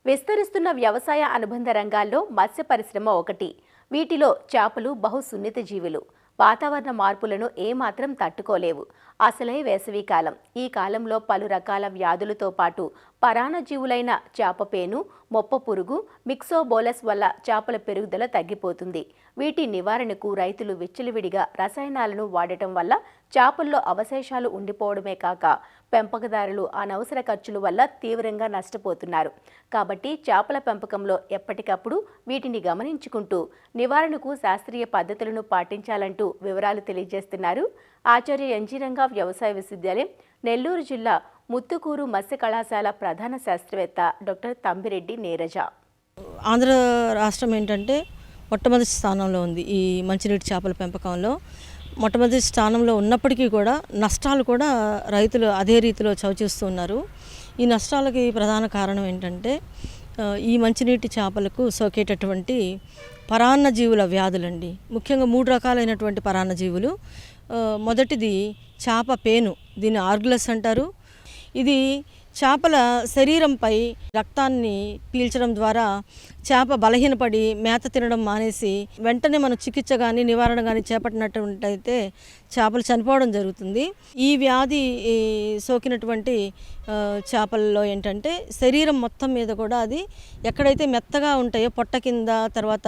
విస్తరిస్తున్న వ్యవసాయ అనుబంధ రంగాల్లో మత్స్య పరిశ్రమ ఒకటి. వీటిలో చేపలు బహు సున్నిత జీవులు. వాతావరణ మార్పులను ఏమాత్రం తట్టుకోలేవు. అసలే వేసవికాలం. ఈ కాలంలో పలు రకాల వ్యాధులతో పాటు పరాన్నజీవులైన చేపపేను, మొప్ప పురుగు, మిక్సోబోలస్ వల్ల చేపల పెరుగుదల తగ్గిపోతుంది. వీటి నివారణకు రైతులు విచ్చలవిడిగా రసాయనాలను వాడటం వల్ల చేపల్లో అవశేషాలు ఉండిపోవడమే కాక పెంపకదారులు అనవసర ఖర్చుల వల్ల తీవ్రంగా నష్టపోతున్నారు. కాబట్టి చేపల పెంపకంలో ఎప్పటికప్పుడు వీటిని గమనించుకుంటూ నివారణకు శాస్త్రీయ పద్ధతులను పాటించాలంటూ వివరాలు తెలియజేస్తున్నారు ఆచార్య ఎన్జీ రంగా వ్యవసాయ విశ్వవిద్యాలయం, నెల్లూరు జిల్లా ముత్తుకూరు మత్స్య కళాశాల ప్రధాన శాస్త్రవేత్త డాక్టర్ తంబిరెడ్డి నీరజ. ఆంధ్ర రాష్ట్రం ఏంటంటే మొట్టమొదటి స్థానంలో ఉంది ఈ మంచినీటి చేపల పెంపకంలో. మొట్టమొదటి స్థానంలో ఉన్నప్పటికీ కూడా నష్టాలు కూడా రైతులు అదే రీతిలో చవిచూస్తున్నారు. ఈ నష్టాలకి ప్రధాన కారణం ఏంటంటే ఈ మంచినీటి చేపలకు సోకేటటువంటి పరాన్నజీవుల వ్యాధులండి. ముఖ్యంగా 3 రకాలైనటువంటి పరాన్నజీవులు. మొదటిది చేప పేను, దీన్ని ఆర్గులస్ అంటారు. ఇది చేపల శరీరంపై రక్తాన్ని పీల్చడం ద్వారా చేప బలహీనపడి మేత తినడం మానేసి వెంటనే మనం చికిత్స కానీ నివారణ కానీ చేపట్టినట్టయితే చేపలు చనిపోవడం జరుగుతుంది. ఈ వ్యాధి సోకినటువంటి చేపల్లో ఏంటంటే శరీరం మొత్తం మీద కూడా అది ఎక్కడైతే మెత్తగా ఉంటాయో పొట్ట కింద, తర్వాత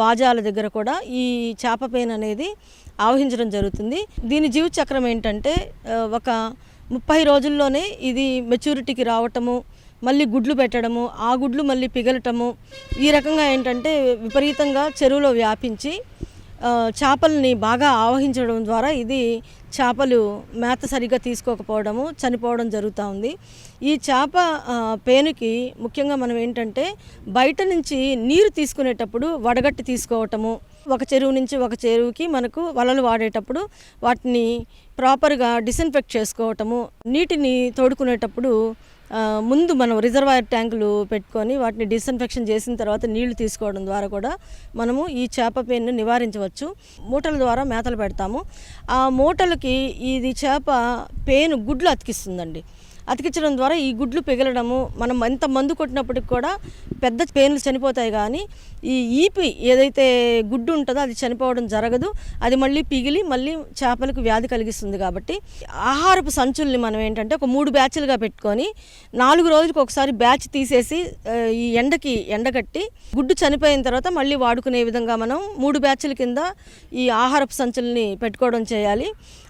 వాజాల దగ్గర కూడా ఈ చేప పేను అనేది ఆవహించడం జరుగుతుంది. దీని జీవచక్రం ఏంటంటే ఒక 30 రోజుల్లోనే ఇది మెచ్యూరిటీకి రావటము, మళ్ళీ గుడ్లు పెట్టడము, ఆ గుడ్లు మళ్ళీ పిగలటము, ఈ రకంగా ఏంటంటే విపరీతంగా చెరువులో వ్యాపించి చేపల్ని బాగా ఆవహించడం ద్వారా ఇది చేపలు మేత సరిగ్గా తీసుకోకపోవడము, చనిపోవడం జరుగుతూ ఉంది. ఈ చేప పేనుకి ముఖ్యంగా మనం ఏంటంటే బయట నుంచి నీరు తీసుకునేటప్పుడు వడగట్టి తీసుకోవటము, ఒక చెరువు నుంచి ఒక చెరువుకి మనకు వలలు వాడేటప్పుడు వాటిని ప్రాపర్గా డిస్ఇన్ఫెక్ట్ చేసుకోవటము, నీటిని తోడుకునేటప్పుడు ముందు మనం రిజర్వాయర్ ట్యాంకులు పెట్టుకొని వాటిని డిస్ఇన్ఫెక్షన్ చేసిన తర్వాత నీళ్లు తీసుకోవడం ద్వారా కూడా మనము ఈ చేప పేనును నివారించవచ్చు. మూటల ద్వారా మేతలు పెడతాము. ఆ మూటలకి ఇది చేప పేను గుడ్లు అతికిస్తుందండి. అతికించడం ద్వారా ఈ గుడ్లు పిగలడము, మనం ఎంత మందు కొట్టినప్పటికి కూడా పెద్ద పేనులు చనిపోతాయి, కానీ ఈ ఈపి ఏదైతే గుడ్డు ఉంటుందో అది చనిపోవడం జరగదు. అది మళ్ళీ పిగిలి మళ్ళీ చేపలకు వ్యాధి కలిగిస్తుంది. కాబట్టి ఆహారపు సంచుల్ని మనం ఏంటంటే ఒక 3 బ్యాచ్లుగా పెట్టుకొని 4 రోజులకు ఒకసారి బ్యాచ్ తీసేసి ఈ ఎండగట్టి గుడ్డు చనిపోయిన తర్వాత మళ్ళీ వాడుకునే విధంగా మనం 3 బ్యాచ్ల కింద ఈ ఆహారపు సంచుల్ని పెట్టుకోవడం చేయాలి.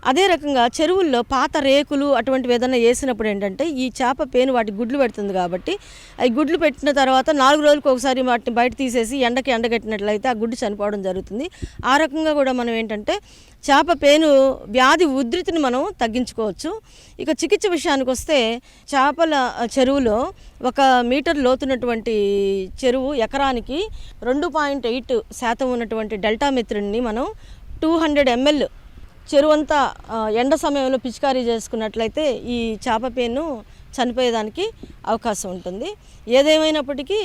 అదే రకంగా చెరువుల్లో పాత రేకులు అటువంటివి ఏదైనా వేసినప్పుడు ఏంటంటే ఈ చేప పేను వాటి గుడ్లు పెడుతుంది. కాబట్టి అవి గుడ్లు పెట్టిన తర్వాత 4 రోజులకు ఒకసారి వాటిని బయట తీసేసి ఎండగట్టినట్లయితే ఆ గుడ్డు చనిపోవడం జరుగుతుంది. ఆ రకంగా కూడా మనం ఏంటంటే చేప పేను వ్యాధి ఉధృతిని మనం తగ్గించుకోవచ్చు. ఇక చికిత్స విషయానికి వస్తే చేపల చెరువులో 1 మీటర్ లోతున్నటువంటి చెరువు ఎకరానికి 2.8% ఉన్నటువంటి డెల్టామెథ్రిన్ని మనం 200 ml చెరువంతా ఎండ సమయంలో పిచికారీ చేసుకున్నట్లయితే ఈ చేప పేను చనిపోయేదానికి అవకాశం ఉంటుంది. ఏదేమైనప్పటికీ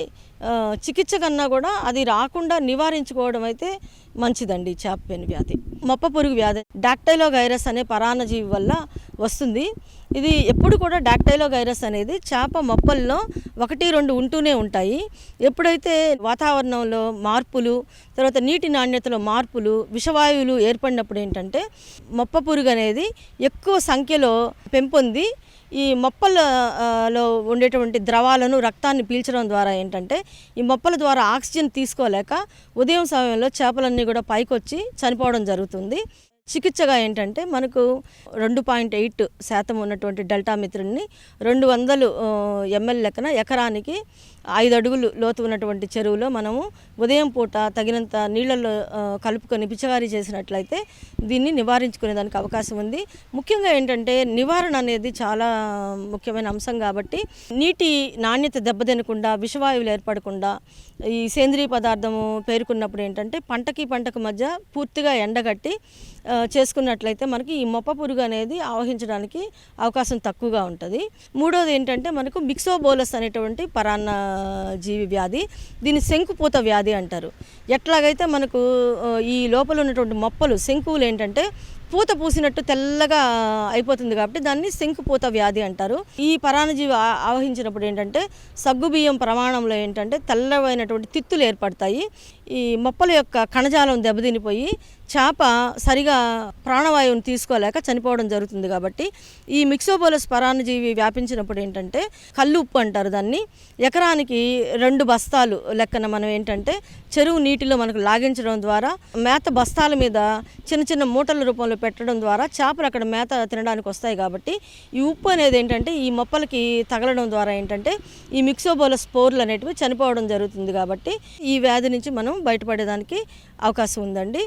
చికిత్స కన్నా కూడా అది రాకుండా నివారించుకోవడం అయితే మంచిదండి. చేప పేను వ్యాధి, మొప్ప పురుగు వ్యాధి డాక్టైలోగైరస్ అనే పరాన్నజీవి వల్ల వస్తుంది. ఇది ఎప్పుడు కూడా డాక్టైలోగైరస్ అనేది చేప మొప్పల్లో 1-2 ఉంటూనే ఉంటాయి. ఎప్పుడైతే వాతావరణంలో మార్పులు, తర్వాత నీటి నాణ్యతలో మార్పులు, విషవాయువులు ఏర్పడినప్పుడు ఏంటంటే మొప్ప పురుగు అనేది ఎక్కువ సంఖ్యలో పెంపొంది ఈ మొప్పలలో ఉండేటువంటి ద్రవాలను, రక్తాన్ని పీల్చడం ద్వారా ఏంటంటే ఈ మొప్పల ద్వారా ఆక్సిజన్ తీసుకోలేక ఉదయం సమయంలో చేపలన్నీ కూడా పైకొచ్చి చనిపోవడం జరుగుతుంది. చికిత్సగా ఏంటంటే మనకు 2.8% ఉన్నటువంటి డెల్టామెథ్రిన్ని 200 ml లెక్కన ఎకరానికి 5 అడుగులు లోతు ఉన్నటువంటి చెరువులో మనము ఉదయం పూట తగినంత నీళ్ళల్లో కలుపుకొని పిచికారీ చేసినట్లయితే దీన్ని నివారించుకునే దానికి అవకాశం ఉంది. ముఖ్యంగా ఏంటంటే నివారణ అనేది చాలా ముఖ్యమైన అంశం. కాబట్టి నీటి నాణ్యత దెబ్బతినకుండా, విషవాయువులు ఏర్పడకుండా ఈ సేంద్రీయ పదార్థము పేరుకున్నప్పుడు ఏంటంటే పంటకు మధ్య పూర్తిగా ఎండగట్టి చేసుకున్నట్లయితే మనకి ఈ మొప్ప పురుగు అనేది ఆవహించడానికి అవకాశం తక్కువగా ఉంటుంది. మూడోది ఏంటంటే మనకు మిక్సోబోలస్ అనేటువంటి పరాన్న జీవి వ్యాధి. దీన్ని శంకుపూత వ్యాధి అంటారు. ఎట్లాగైతే మనకు ఈ లోపల ఉన్నటువంటి మొప్పలు, శంకువులు ఏంటంటే పూత పూసినట్టు తెల్లగా అయిపోతుంది కాబట్టి దాన్ని శంకుపూత వ్యాధి అంటారు. ఈ పరాన్నజీవి ఆవహించినప్పుడు ఏంటంటే సగ్గుబియ్యం ప్రమాణంలో ఏంటంటే తెల్లవైనటువంటి తిత్తులు ఏర్పడతాయి. ఈ మొప్పల యొక్క కణజాలం దెబ్బతినిపోయి చేప సరిగా ప్రాణవాయువుని తీసుకోలేక చనిపోవడం జరుగుతుంది. కాబట్టి ఈ మిక్సోబోలస్ పరాన్నజీవి వ్యాపించినప్పుడు ఏంటంటే కల్లు ఉప్పు అంటారు దాన్ని. ఎకరానికి 2 బస్తాలు లెక్కన మనం ఏంటంటే చెరువు నీటిలో మనకు లాగించడం ద్వారా మేత బస్తాల మీద చిన్న చిన్న మూటల రూపంలో పెట్టడం ద్వారా చేపలు అక్కడ మేత తినడానికి వస్తాయి. కాబట్టి ఈ ఉప్పు అనేది ఏంటంటే ఈ మొప్పలకి తగలడం ద్వారా ఏంటంటే ఈ మిక్సోబోలస్ స్పోర్లు అనేటివి చనిపోవడం జరుగుతుంది. కాబట్టి ఈ వ్యాధి నుంచి మనం బయటపడేదానికి అవకాశం ఉందండి.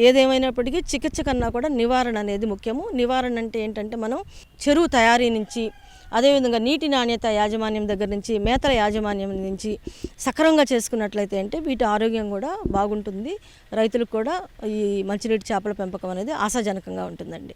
ఏదేమైనప్పటికీ చికిత్స కన్నా కూడా నివారణ అనేది ముఖ్యము. నివారణ అంటే ఏంటంటే మనం చెరువు తయారీ నుంచి, అదేవిధంగా నీటి నాణ్యత యాజమాన్యం దగ్గర నుంచి, మేతల యాజమాన్యం నుంచి సక్రమంగా చేసుకున్నట్లయితే అంటే వీటి ఆరోగ్యం కూడా బాగుంటుంది. రైతులకు కూడా ఈ మంచినీటి చేపల పెంపకం అనేది ఆశాజనకంగా ఉంటుందండి.